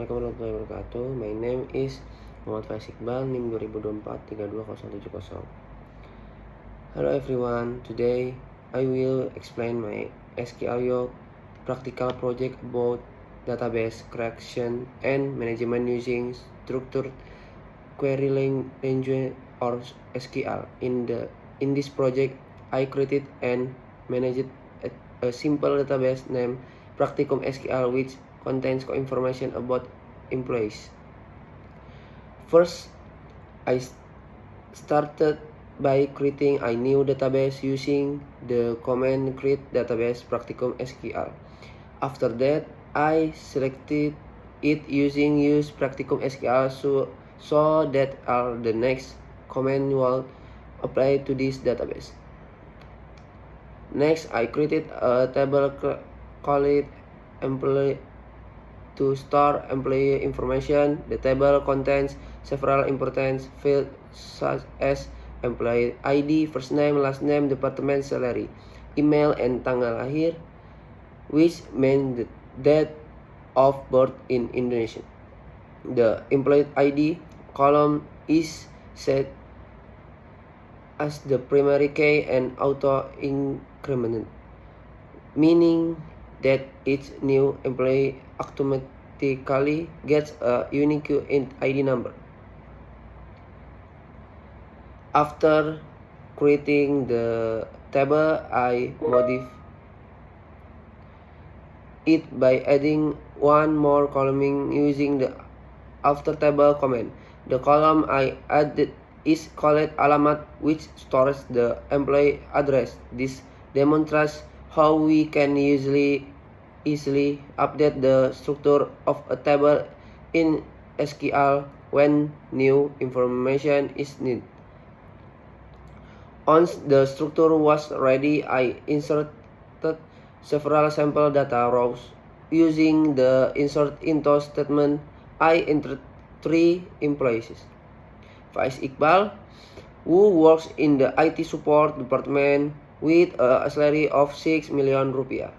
Assalamualaikum warahmatullahi wabarakatuh. My name is Muhammad Faiz Iqbal, NIM 2024-32070. Hello everyone, today I will explain my SQLio practical project about database creation and management using structured query language or SQL. In this project, I created and managed a simple database named Practicum SQL which contains information about employees. First, I started by creating a new database using the command create database Practicum SQL. After that, I selected it using use Practicum SQL so that all the next command will apply to this database. Next, I created a table called employee to store employee information. The table contains several important fields such as employee ID, first name, last name, department, salary, email, and tanggal lahir, which means the date of birth in Indonesia. The employee ID column is set as the primary key and auto-incremented, meaning that each new employee automatically gets a unique ID number. After creating the table, I modify it by adding one more column using the after table command. The column I added is called alamat, which stores the employee address. This demonstrates how we can easily update the structure of a table in SQL when new information is needed. Once the structure was ready, I inserted several sample data rows. Using the insert into statement, I entered 3 employees. Faiz Iqbal, who works in the IT support department with a salary of 6 million rupiah.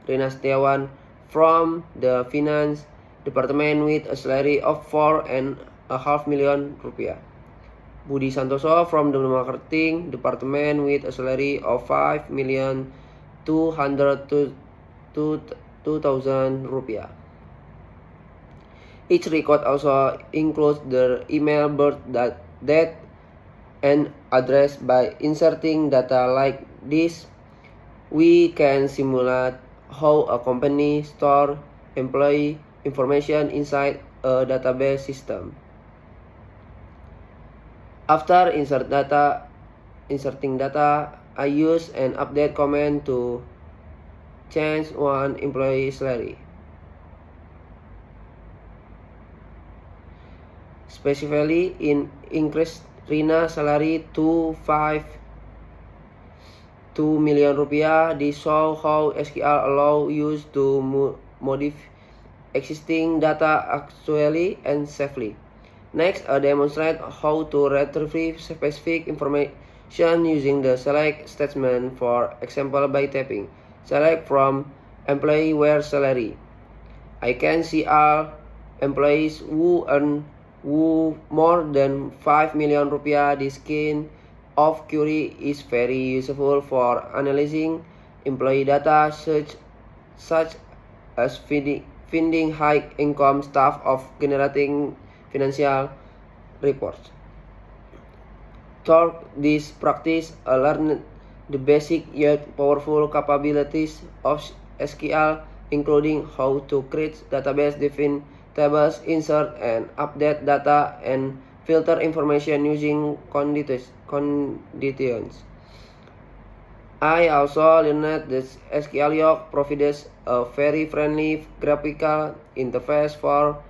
Rina Setiawan from the finance department with a salary of 4.5 million rupiah. Budi Santoso from the marketing department with a salary of 5.202.000 rupiah. Each record also includes the email, birth date, and address. By inserting data like this, we can simulate how a company stores employee information inside a database system. After inserting data, I use an update command to change one employee's salary. Specifically, increase Rina's salary to 5.2 million rupiah. This shows how SQL allow use to modify existing data actually and safely. Next, I demonstrate how to retrieve specific information using the select statement, for example by typing select from employee where salary. I can see all employees who earn more than 5 million rupiah. This kind of query is very useful for analyzing employee data such as finding high income staff of generating financial reports. Through this practice, I learned the basic yet powerful capabilities of SQL, including how to create database, define tables, insert and update data, and filter information using conditions. I also learned that SQLio provides a very friendly graphical interface for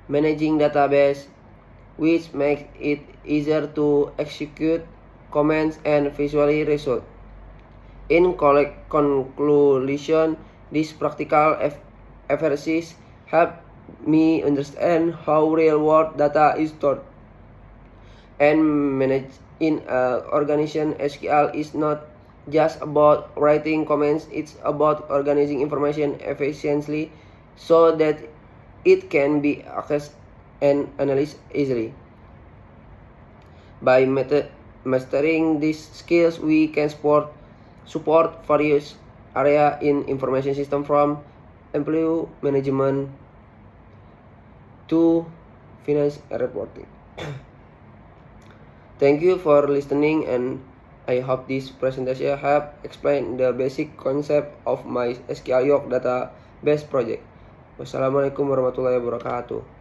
managing database, which makes it easier to execute commands and visually result. In conclusion, this practical exercise helped me understand how real-world data is stored and managed in an organization. SQL is not just about writing commands, it's about organizing information efficiently so that it can be accessed and analyzed easily. By mastering these skills, we can support various areas in information system, from employee management to finance and reporting. Thank you for listening, and I hope this presentation help explain the basic concept of my SQL York database project. Wassalamualaikum warahmatullahi wabarakatuh.